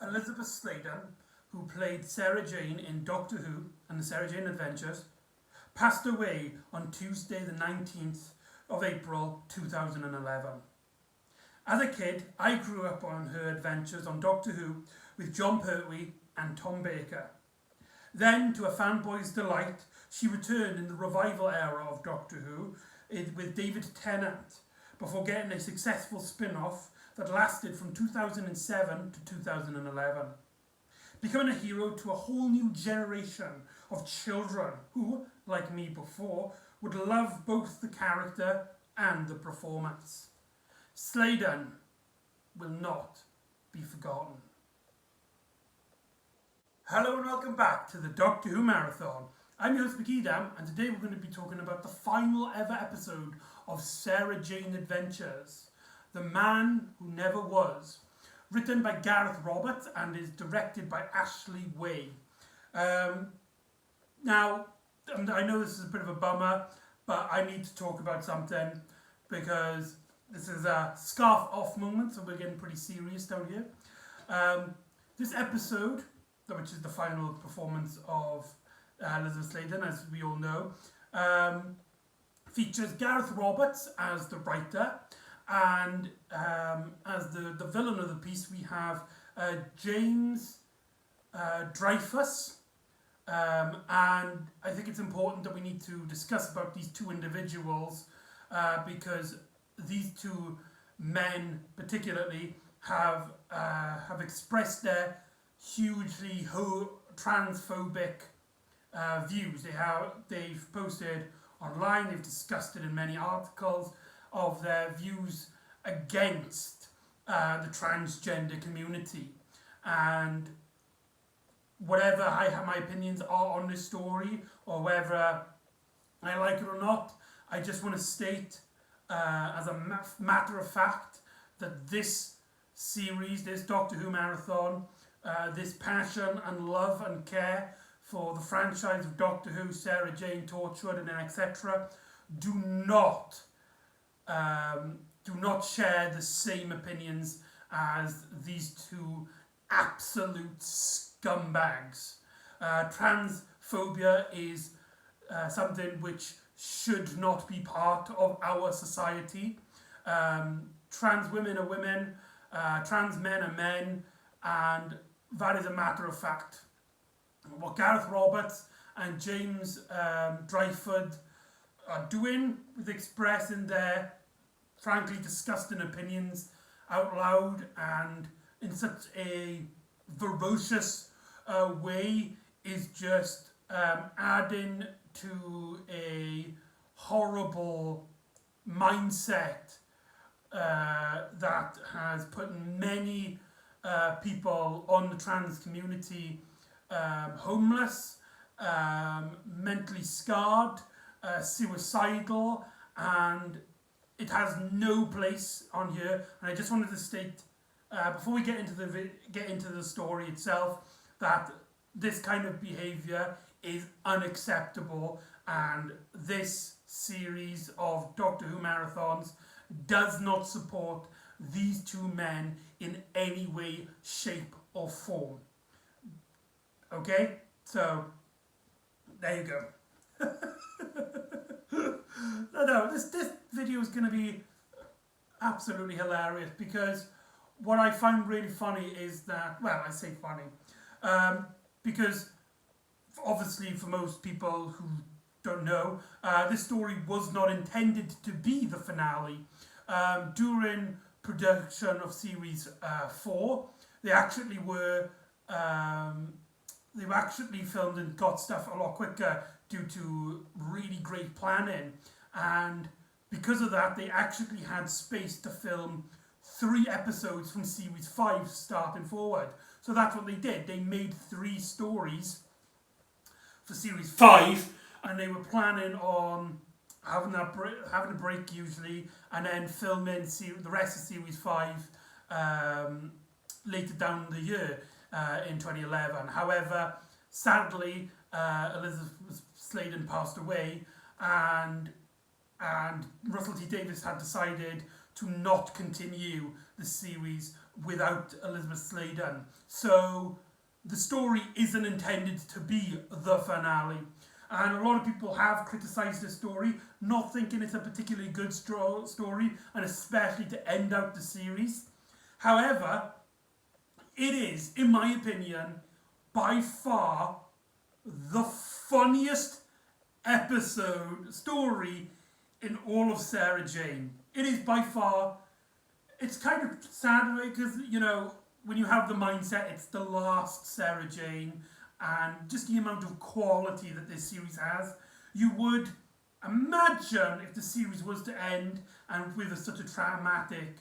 Elizabeth Sladen, who played Sarah Jane in Doctor Who and the Sarah Jane Adventures, passed away on Tuesday the 19th of April 2011. As a kid, I grew up on her adventures on Doctor Who with John Pertwee and Tom Baker. Then, to a fanboy's delight, she returned in the revival era of Doctor Who with David Tennant, before getting a successful spin-off that lasted from 2007 to 2011. Becoming a hero to a whole new generation of children who, like me before, would love both the character and the performance. Sladen will not be forgotten. Hello and welcome back to the Doctor Who Marathon. I'm your host McEdam, and today we're going to be talking about the final ever episode of Sarah Jane Adventures, The Man Who Never Was, written by Gareth Roberts and is directed by Ashley Way. Now, I know this is a bit of a bummer, but I need to talk about something because this is a scarf off moment, so we're getting pretty serious down here. This episode, which is the final performance of Elizabeth Sladen, as we all know, features Gareth Roberts as the writer, and as the villain of the piece we have James Dreyfus, and I think it's important that we need to discuss about these two individuals because these two men particularly have expressed their hugely transphobic views. They've posted online, they've discussed it in many articles of their views against the transgender community. And whatever my opinions are on this story, or whether I like it or not, I just want to state as a matter of fact that this series, this Doctor Who marathon, this passion and love and care for the franchise of Doctor Who, Sarah Jane, Torchwood, and etc., do not share the same opinions as these two absolute scumbags. Transphobia is something which should not be part of our society. Trans women are women, trans men are men, and that is a matter of fact. What Gareth Roberts and James Dreyfus are doing with expressing their frankly disgusting opinions out loud and in such a ferocious way is just adding to a horrible mindset that has put many people on the trans community homeless, mentally scarred, suicidal, and it has no place on here. And I just wanted to state before we get into the story itself that this kind of behaviour is unacceptable, and this series of Doctor Who marathons does not support these two men in any way, shape or form. Okay, so there you go. No, this video is going to be absolutely hilarious because what I find really funny is that, well, I say funny, because obviously for most people who don't know, this story was not intended to be the finale. During production of series 4, they actually filmed and got stuff a lot quicker due to really great planning, and because of that they actually had space to film 3 episodes from series 5 starting forward. So that's what they did. They made 3 stories for series 5, and they were planning on having a break usually, and then filming the rest of series 5 later down the year in 2011. However, sadly, Elizabeth Sladen passed away, and Russell T Davies had decided to not continue the series without Elizabeth Sladen. So the story isn't intended to be the finale. And a lot of people have criticised this story, not thinking it's a particularly good story, and especially to end out the series. However, it is, in my opinion, by far the funniest story in all of Sarah Jane. It is by far, it's kind of sad because, when you have the mindset, it's the last Sarah Jane, and just the amount of quality that this series has, you would imagine if the series was to end and with such a traumatic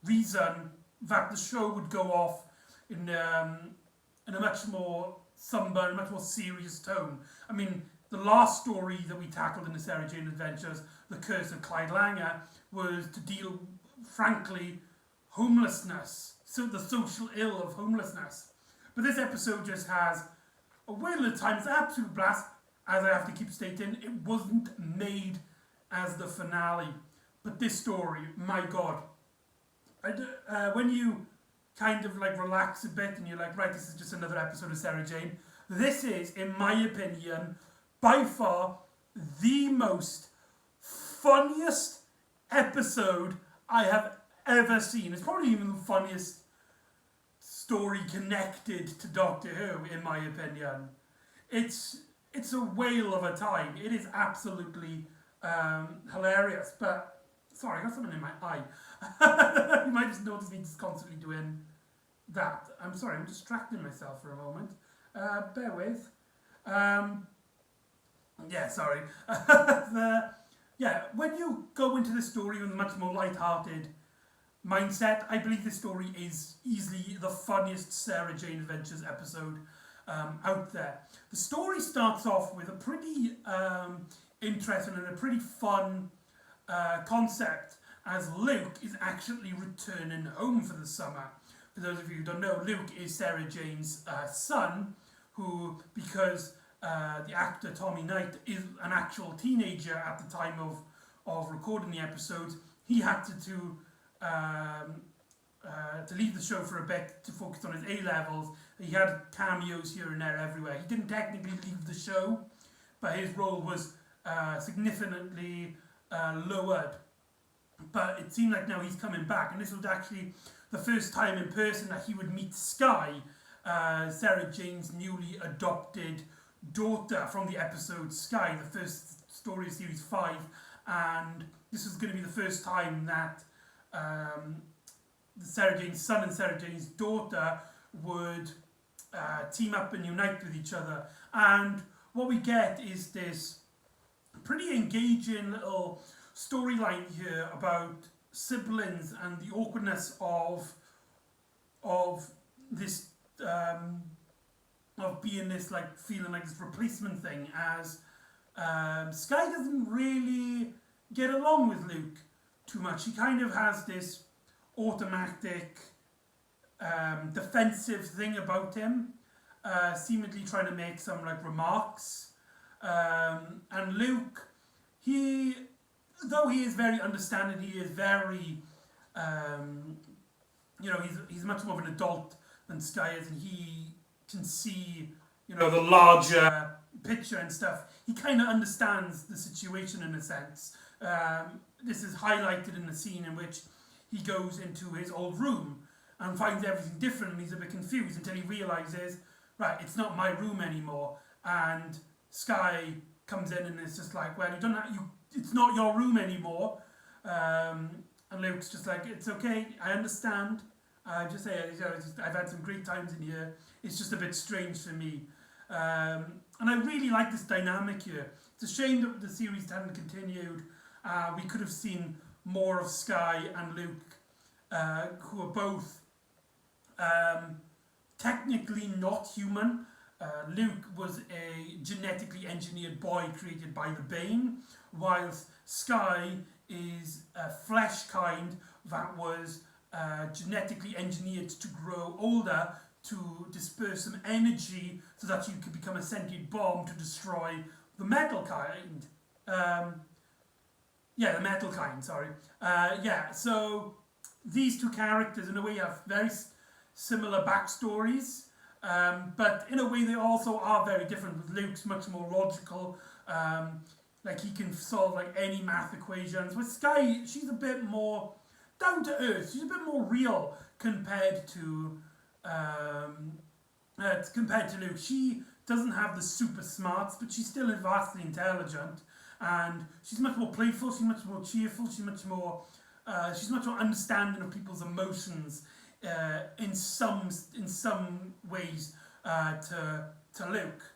reason that the show would go off in a much more somber, much more serious tone. I mean, the last story that we tackled in the Sarah Jane Adventures, The Curse of Clyde Langer, was to deal, frankly, homelessness, so the social ill of homelessness. But this episode just has a whale of time. It's an absolute blast, as I have to keep stating. It wasn't made as the finale, but this story, my God, when you kind of like relax a bit and you're like, right, this is just another episode of Sarah Jane, this is, in my opinion, by far the most funniest episode I have ever seen. It's probably even the funniest story connected to Doctor Who, in my opinion. It's a whale of a time. It is absolutely hilarious. But sorry, I got something in my eye. You might just notice me just constantly doing that. I'm sorry, I'm distracting myself for a moment. Bear with. Sorry. When you go into the story with a much more light-hearted mindset, I believe this story is easily the funniest Sarah Jane Adventures episode out there. The story starts off with a pretty interesting and a pretty fun concept, as Luke is actually returning home for the summer. For those of you who don't know, Luke is Sarah Jane's son, who, because the actor Tommy Knight is an actual teenager at the time of recording the episodes, he had to leave the show for a bit to focus on his A-levels. He had cameos here and there everywhere. He didn't technically leave the show, but his role was significantly lowered. But it seemed like now he's coming back, and this was actually the first time in person that he would meet Sky, Sarah Jane's newly adopted daughter from the episode Sky, the first story of series 5, and this was going to be the first time that Sarah Jane's son and Sarah Jane's daughter would team up and unite with each other. And what we get is this pretty engaging little storyline here about siblings and the awkwardness of this of being this, like, feeling like this replacement thing, as Sky doesn't really get along with Luke too much. He kind of has this automatic defensive thing about him, seemingly trying to make some like remarks, and Luke, though he is very understanding, he is very he's much more of an adult than Sky is, and he can see the larger picture and stuff. He kind of understands the situation in a sense. This is highlighted in the scene in which he goes into his old room and finds everything different, and he's a bit confused until he realises, right, it's not my room anymore. And Sky comes in and is just like, well, it's not your room anymore. And Luke's just like, it's okay, I understand. I've had some great times in here. It's just a bit strange for me. And I really like this dynamic here. It's a shame that the series hadn't continued. We could have seen more of Sky and Luke, who are both technically not human. Luke was a genetically engineered boy created by the Bane, whilst Sky is a flesh kind that was genetically engineered to grow older, to disperse some energy so that you could become a sentient bomb to destroy the metal kind. The metal kind, sorry. So these two characters in a way have very similar backstories, but in a way they also are very different. With Luke's much more logical, like he can solve like any math equations. With Sky, she's a bit more down to earth. She's a bit more real compared to Luke. She doesn't have the super smarts, but she's still vastly intelligent, and she's much more playful. She's much more cheerful. She's much more understanding of people's emotions in some ways to Luke.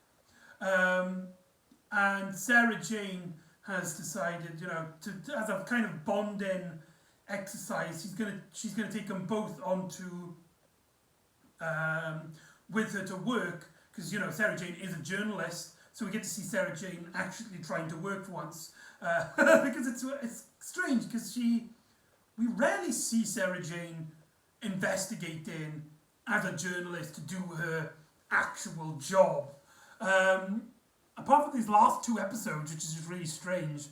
And Sarah Jane has decided, as a kind of bonding exercise, she's gonna take them both onto with her to work, because Sarah Jane is a journalist, so we get to see Sarah Jane actually trying to work for once, because it's strange because we rarely see Sarah Jane investigating as a journalist to do her actual job. Apart from these last two episodes, which is really strange,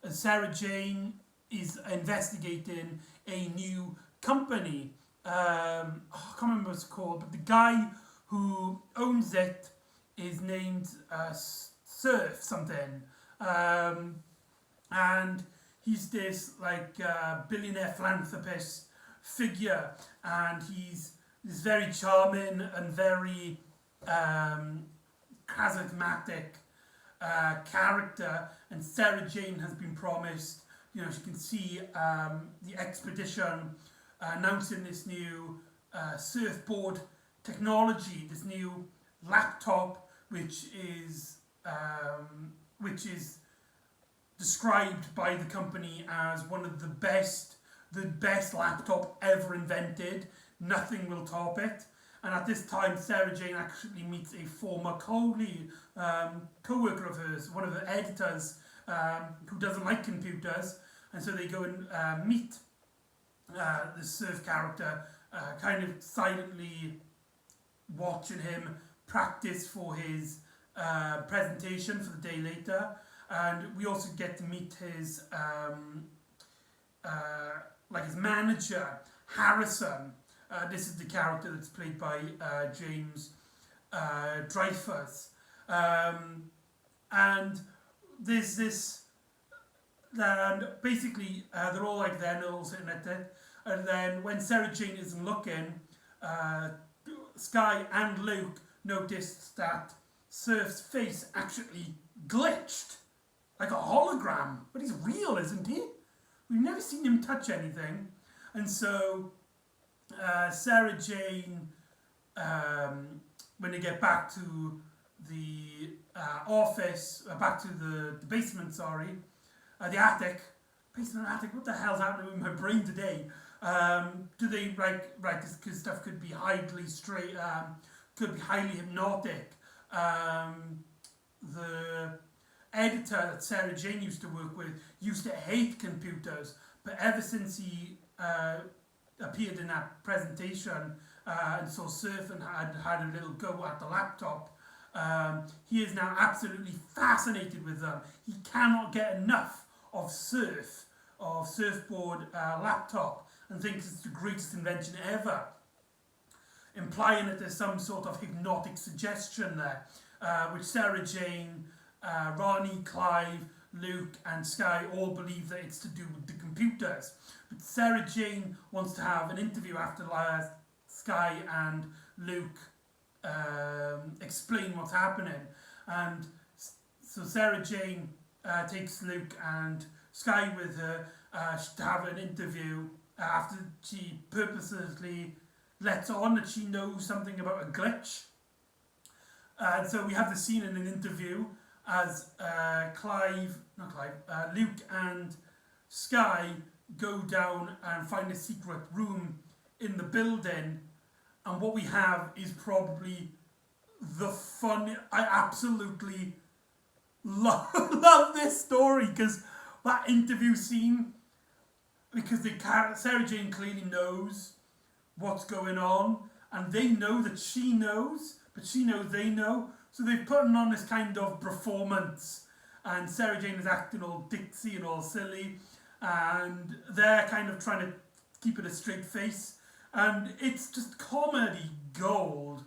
Sarah Jane is investigating a new company. I can't remember what it's called, but the guy who owns it is named Surf something. And he's this billionaire philanthropist figure, and he's this very charming and very charismatic character. And Sarah Jane has been promised, she can see the expedition announcing this new surfboard technology, this new laptop, which is described by the company as one of the best laptop ever invented. Nothing will top it. And at this time, Sarah Jane actually meets a former colleague, co-worker of hers, one of her editors, who doesn't like computers, and so they go and meet the surf character, kind of silently watching him practice for his presentation for the day later. And we also get to meet his his manager, Harrison. This is the character that's played by James Dreyfus. And there's this, and basically they're all they're all sitting at it. And then when Sarah Jane isn't looking, Sky and Luke noticed that Surf's face actually glitched, like a hologram. But he's real, isn't he? We've never seen him touch anything. And so Sarah Jane, when they get back to the office, back to the basement, the attic, what the hell's happening with my brain today? Do they, this stuff could be highly hypnotic. The editor that Sarah Jane used to work with used to hate computers, but ever since he appeared in that presentation and saw Surf and had a little go at the laptop, he is now absolutely fascinated with them. He cannot get enough of surfboard laptop, and thinks it's the greatest invention ever, implying that there's some sort of hypnotic suggestion there, which Sarah Jane, Ronnie, Clive, Luke and Sky all believe that it's to do with the computers. But Sarah Jane wants to have an interview after Sky and Luke explain what's happening. And so Sarah Jane takes Luke and Sky with her to have an interview after she purposely lets on that she knows something about a glitch. And so we have the scene in an interview as Luke and Sky go down and find a secret room in the building, and what we have is probably the fun. I absolutely love this story, because that interview scene, because Sarah Jane clearly knows what's going on, and they know that she knows, but she knows they know. So they've put on this kind of performance, and Sarah Jane is acting all ditzy and all silly, and they're kind of trying to keep it a straight face, and it's just comedy gold.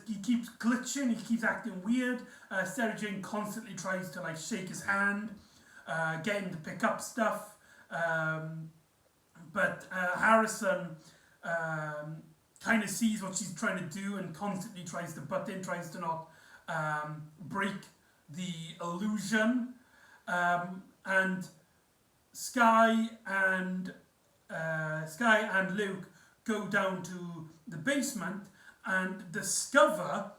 He keeps glitching, he keeps acting weird. Sarah Jane constantly tries to like shake his hand, get him to pick up stuff, but Harrison kind of sees what she's trying to do and constantly tries to butt in, tries to not break the illusion, and Sky and Luke go down to the basement and discover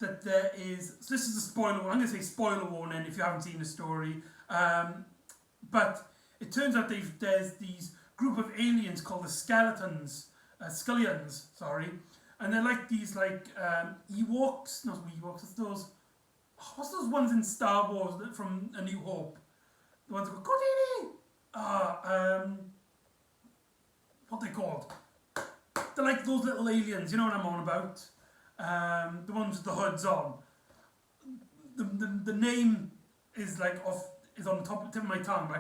that there is. So this is a spoiler. I'm going to say spoiler warning if you haven't seen the story. But it turns out there's these group of aliens called the Scullions, sorry, and they're like these Ewoks, not Ewoks. It's those. What's those ones in Star Wars from A New Hope? The ones that go, what they called? They're like those little aliens, you know what I'm on about? The ones with the hoods on. The name is is on the tip of my tongue, but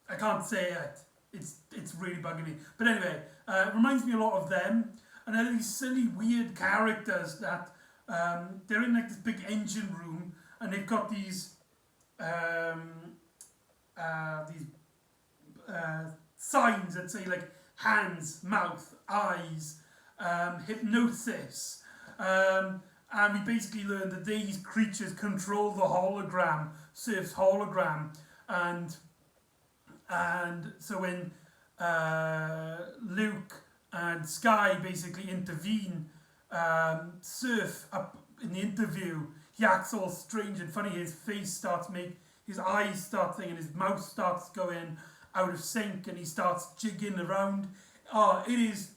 I can't say it. It's really bugging me. But anyway, it reminds me a lot of them. And they're these silly, weird characters that they're in like this big engine room, and they've got these signs that say like hands, mouth, eyes, hypnosis, and we basically learn that these creatures control the hologram, Surf's hologram, and so when Luke and Sky basically intervene, Surf up in the interview, he acts all strange and funny. His eyes start thinking, his mouth starts going out of sync, and he starts jigging around. Oh, it is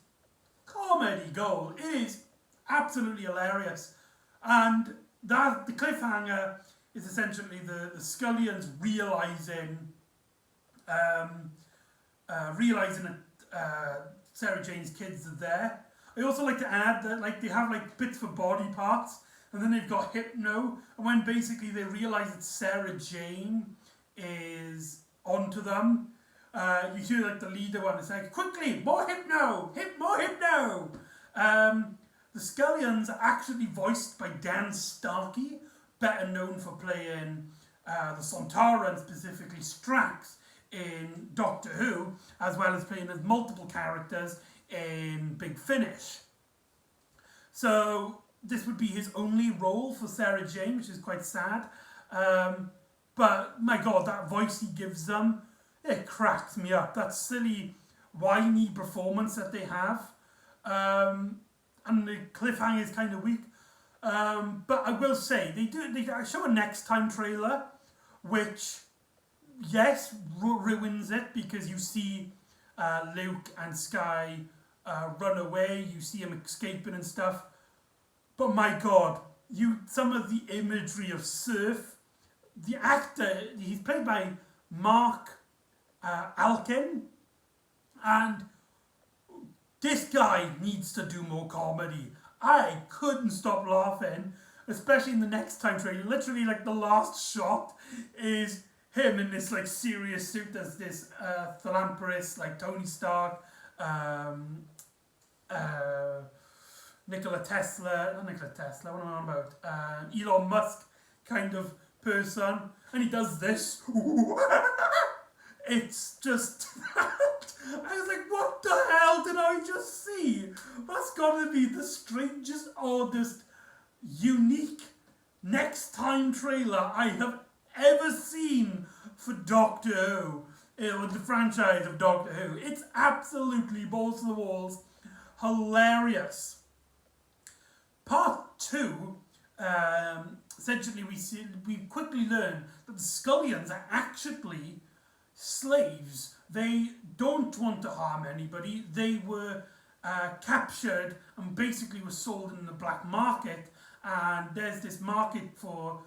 comedy gold. It is absolutely hilarious. And the cliffhanger is essentially the Scullions realizing that Sarah Jane's kids are there. I also like to add that they have bits for body parts, and then they've got hypno, and when basically they realize that Sarah Jane is onto them, you hear the leader one is like, quickly, more hypno, more hypno. The Scullions are actually voiced by Dan Starkey, better known for playing the Sontaran, specifically Strax, in Doctor Who, as well as playing as multiple characters in Big Finish. So this would be his only role for Sarah Jane, which is quite sad. But my God, that voice he gives them, it cracks me up. That silly, whiny performance that they have. And the cliffhanger is kind of weak. But I will say, they show a Next Time trailer, which, yes, ruins it, because you see Luke and Sky run away, you see him escaping and stuff. But my God, some of the imagery of Surf, the actor, he's played by Mark Alkin, and this guy needs to do more comedy. I couldn't stop laughing, especially in the Next Time trailer. Literally, the last shot is him in this serious suit. There's this philanthropist Tony Stark, Nikola Tesla, not Nikola Tesla, what am I on about? Elon Musk kind of person, and he does this. It's just, I was like, what the hell did I just see? That's gotta be the strangest, oddest, unique Next Time trailer I have ever seen for Doctor Who, with the franchise of Doctor Who. It's absolutely balls to the walls, hilarious. Part 2, essentially we quickly learn that the Scullions are actually slaves. They don't want to harm anybody. They were captured and basically were sold in the black market, and there's this market for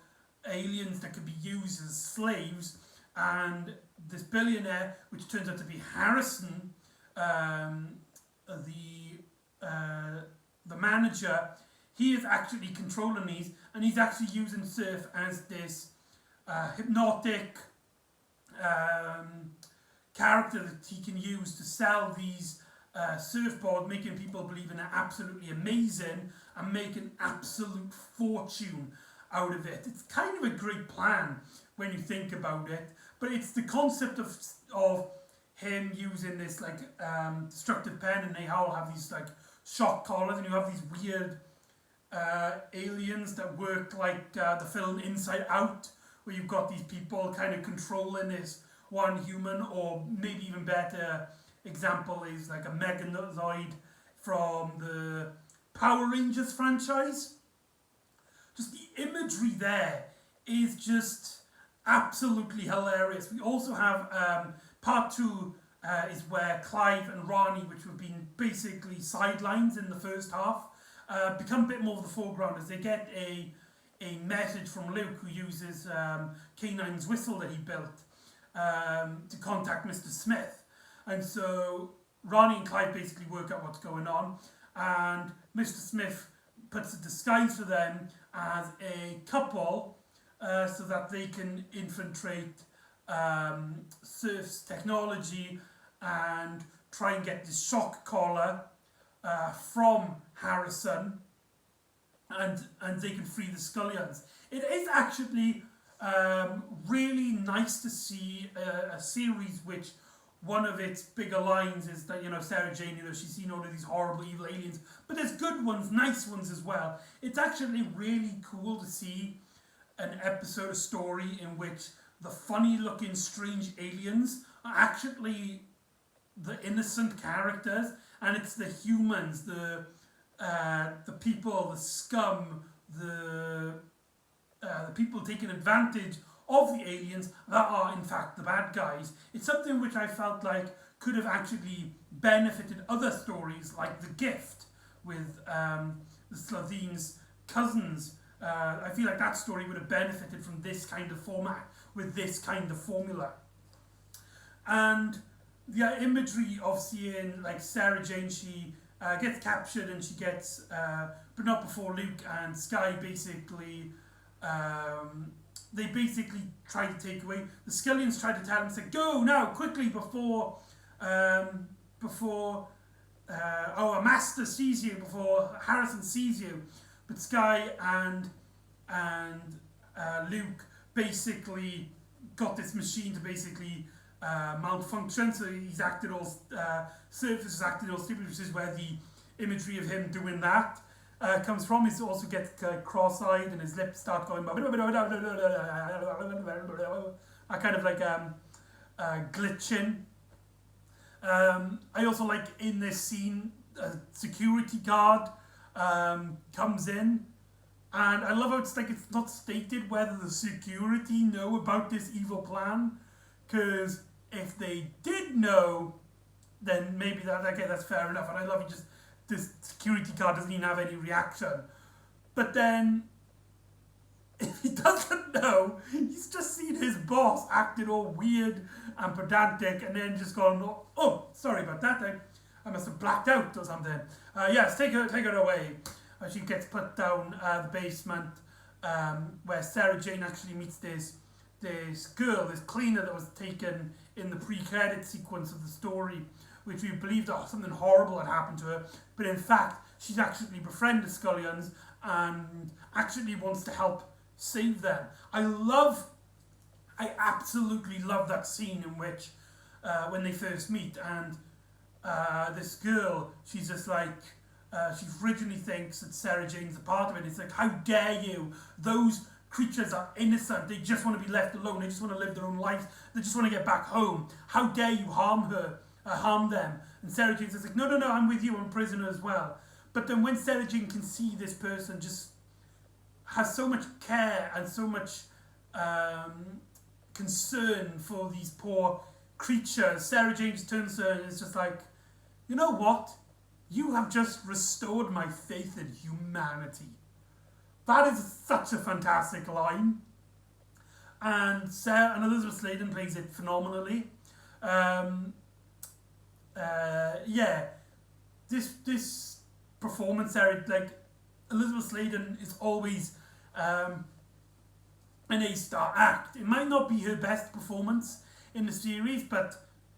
aliens that could be used as slaves, and this billionaire, which turns out to be Harrison, the manager, he is actually controlling these, and he's actually using Surf as this hypnotic character that he can use to sell these surfboards, making people believe in it absolutely amazing and make an absolute fortune out of it. It's kind of a great plan when you think about it, but it's the concept of him using this like destructive pen, and they all have these like shock collars, and you have these weird aliens that work like the film Inside Out, where you've got these people kind of controlling this one human, or maybe even better example is like a Meganozoid from the Power Rangers franchise. Just the imagery there is just absolutely hilarious. We also have part two is where Clive and Rani, which have been basically sidelines in the first half, become a bit more of the foreground as they get a message from Luke, who uses K9's whistle that he built to contact Mr. Smith. And so Rani and Clive basically work out what's going on, and Mr. Smith puts a disguise for them as a couple so that they can infiltrate Surf's technology and try and get this shock collar from Harrison, and they can free the Scullions. It is actually really nice to see a series which one of its bigger lines is that, Sarah Jane, she's seen all of these horrible evil aliens, but there's good ones, nice ones as well. It's actually really cool to see an episode, a story in which the funny looking strange aliens are actually the innocent characters, and it's the humans, the people, the scum, the people taking advantage of the aliens that are in fact the bad guys. It's something which I felt like could have actually benefited other stories, like The Gift with the Slavine's cousins. I feel like that story would have benefited from this kind of format, with this kind of formula. And the imagery of seeing like Sarah Jane, she gets captured and she gets, but not before Luke and Sky basically, they basically try to take away. The Scullions try to tell him, say, go now, quickly, before our master sees you, before Harrison sees you. But Sky and Luke basically got this machine to basically malfunction, so he's acted all, Surface has acted all stupid, which is where the imagery of him doing that comes from. He also gets cross-eyed and his lips start going, I kind of like glitching. I also like in this scene, a security guard comes in, and I love how it's not stated whether the security know about this evil plan, because if they did know, then maybe that's fair enough. And I love it, just this security guard doesn't even have any reaction. But then, if he doesn't know, he's just seen his boss acting all weird and pedantic, and then just gone, oh, sorry about that, I must have blacked out or something. Yes, take her away. She gets put down the basement, where Sarah Jane actually meets this girl, this cleaner that was taken in the pre-credit sequence of the story, which we believed something horrible had happened to her, but in fact she's actually befriended the Scullions and actually wants to help save them. I absolutely love that scene in which when they first meet, and this girl, she's just like, she originally thinks that Sarah Jane's a part of it. It's like, how dare you? Those creatures are innocent. They just want to be left alone. They just want to live their own lives. They just want to get back home. How dare you harm them? And Sarah Jane's just like, no, I'm with you. I'm a prisoner as well. But then when Sarah Jane can see this person just has so much care and so much concern for these poor creatures, Sarah Jane just turns to her and is just like, you know what? You have just restored my faith in humanity. That is such a fantastic line. And Elizabeth Sladen plays it phenomenally. This performance there, like, Elizabeth Sladen is always an A-star act. It might not be her best performance. in the series, but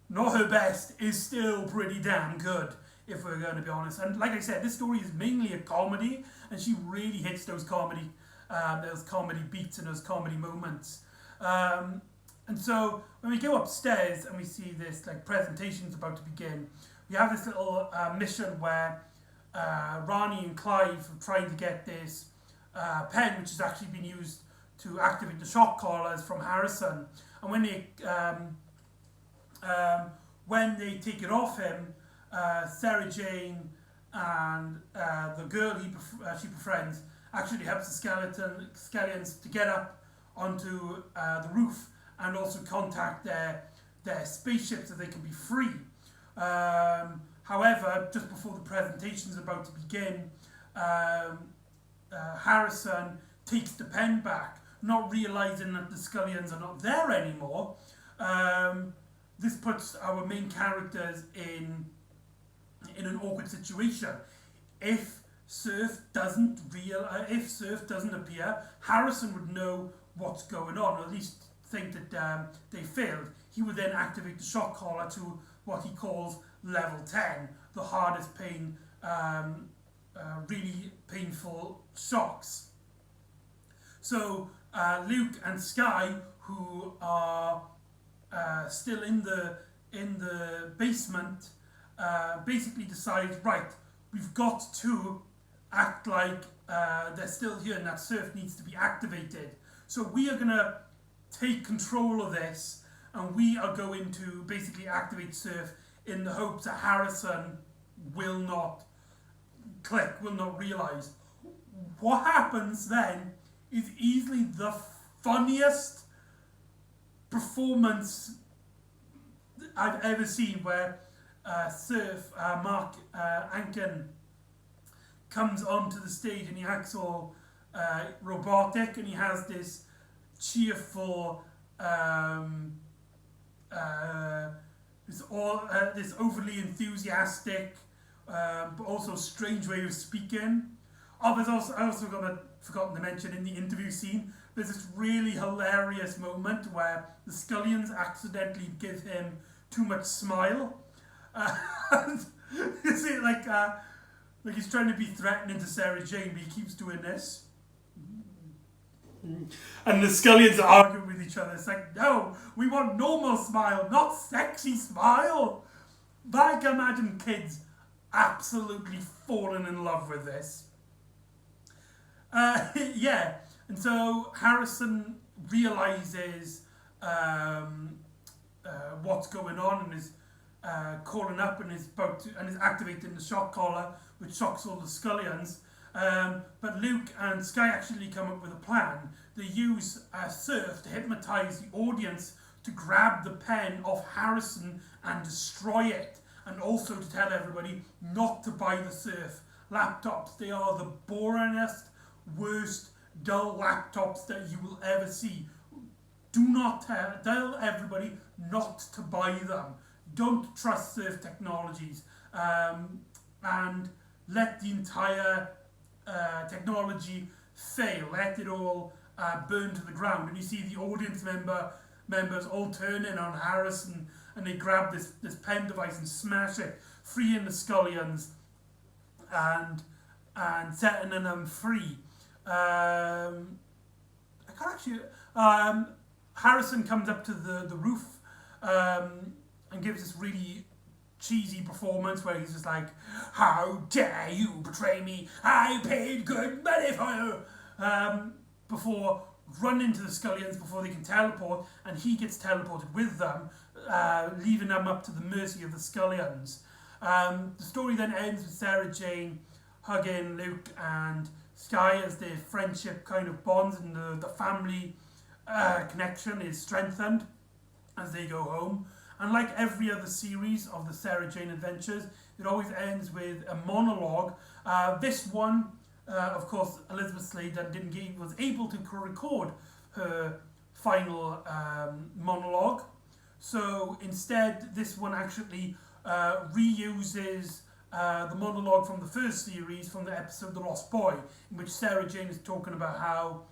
not her best, is still pretty damn good, if we're going to be honest. And like I said, this story is mainly a comedy, and she really hits those comedy beats and those comedy moments. And so when we go upstairs and we see this like presentation's about to begin, we have this little mission where Rani and Clive are trying to get this pen, which has actually been used to activate the shock collars from Harrison. And when they take it off him, Sarah Jane and the girl she befriends actually helps the Skellions to get up onto the roof and also contact their spaceship so they can be free. However, just before the presentation is about to begin, Harrison takes the pen back, not realising that the Scullions are not there anymore. This puts our main characters in an awkward situation. If Surf doesn't appear, Harrison would know what's going on, or at least think that they failed. He would then activate the shock collar to what he calls level 10, the hardest pain, really painful shocks. So Luke and Sky, who are still in the basement, basically decide, right, we've got to act like they're still here and that Surf needs to be activated. So we are going to take control of this, and we are going to basically activate Surf in the hopes that Harrison will not click, will not realise. What happens then is easily the funniest performance I've ever seen, where Surf, Mark Ankin, comes onto the stage and he acts all robotic, and he has this cheerful, this overly enthusiastic, but also strange way of speaking. Oh, I also forgotten to mention in the interview scene, there's this really hilarious moment where the Scullions accidentally give him too much smile. You see, like he's trying to be threatening to Sarah Jane, but he keeps doing this. And the Scullions are arguing with each other. It's like, no, we want normal smile, not sexy smile. But I can imagine kids absolutely falling in love with this. Yeah, and so Harrison realises what's going on and is calling up and is activating the shock collar, which shocks all the Scullions. But Luke and Sky actually come up with a plan. They use Surf to hypnotise the audience to grab the pen off Harrison and destroy it, and also to tell everybody not to buy the Surf laptops. They are the boringest, worst, dull laptops that you will ever see. Do not tell everybody not to buy them. Don't trust Surf Technologies, and let the entire technology fail. Let it all burn to the ground. And you see the audience members all turn in on Harrison, and they grab this pen device and smash it, freeing the Scullions and setting them free. Harrison comes up to the roof and gives this really cheesy performance where he's just like, "How dare you betray me? I paid good money for you!" Before running to the Scullions before they can teleport, and he gets teleported with them, leaving them up to the mercy of the Scullions. The story then ends with Sarah Jane hugging Luke and Sky as their friendship kind of bonds, and the family connection is strengthened as they go home. And like every other series of the Sarah Jane adventures, it always ends with a monologue. This one, of course, Elizabeth Sladen was able to record her final monologue. So instead, this one actually reuses the monologue from the first series, from the episode The Lost Boy, in which Sarah Jane is talking about how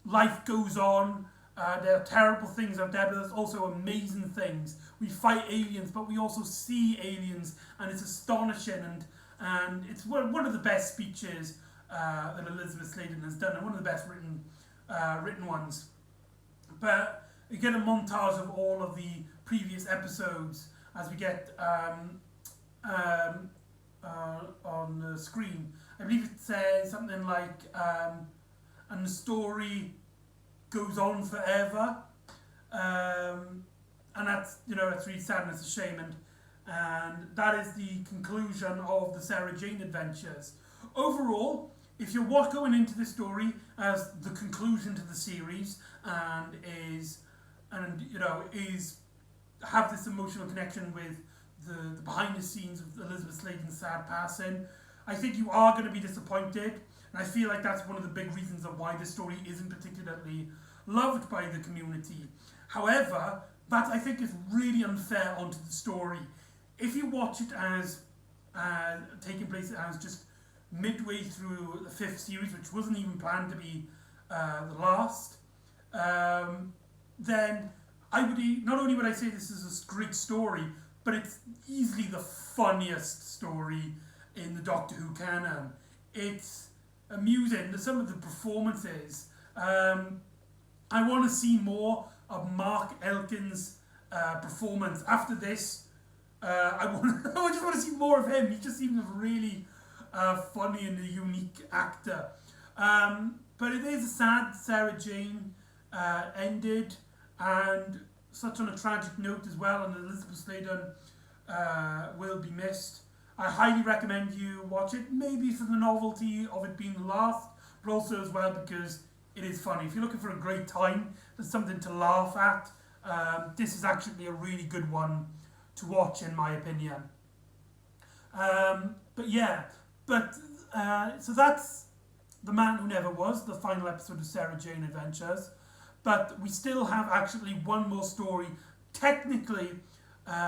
life goes on, There are terrible things out there, but there's also amazing things. We fight aliens, but we also see aliens, and it's astonishing, and it's one of the best speeches that Elizabeth Sladen has done, and one of the best written ones. But you get a montage of all of the previous episodes as we get on the screen. I believe it says something like, and the story goes on forever, and that's really sad and it's a shame, and that is the conclusion of the Sarah Jane adventures. Overall, if you're going into this story as the conclusion to the series and have this emotional connection with the behind the scenes of Elizabeth Sladen's sad passing, I think you are going to be disappointed, and I feel like that's one of the big reasons of why this story isn't particularly loved by the community. However, that I think is really unfair onto the story. If you watch it as taking place as just midway through the 5th series, which wasn't even planned to be the last, then I would not only would I say this is a great story, but it's easily the funniest story in the Doctor Who canon. It's amusing. Some of the performances. I want to see more of Mark Elkin's performance after this. I just want to see more of him. He just seems a really funny and a unique actor. But it is a sad Sarah Jane ended, and such on a tragic note as well, and Elizabeth Sladen will be missed. I highly recommend you watch it, maybe for the novelty of it being the last, but also as well because it is funny. If you're looking for a great time, there's something to laugh at, this is actually a really good one to watch in my opinion. So that's The Man Who Never Was, the final episode of Sarah Jane Adventures. But we still have actually one more story, technically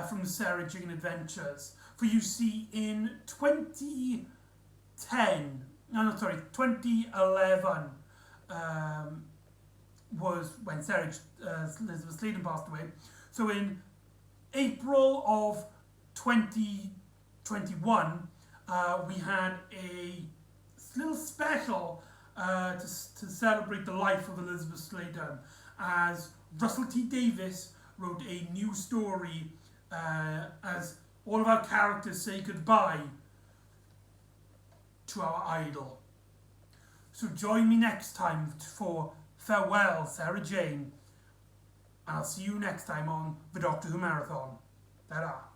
from the Sarah Jane Adventures. For you see, in 2011 was when Elizabeth Sladen passed away. So in April of 2021, we had a little special to celebrate the life of Elizabeth Sladen, as Russell T Davies wrote a new story as all of our characters say goodbye to our idol. So join me next time for Farewell, Sarah Jane, and I'll see you next time on the Doctor Who Marathon. Ta-da.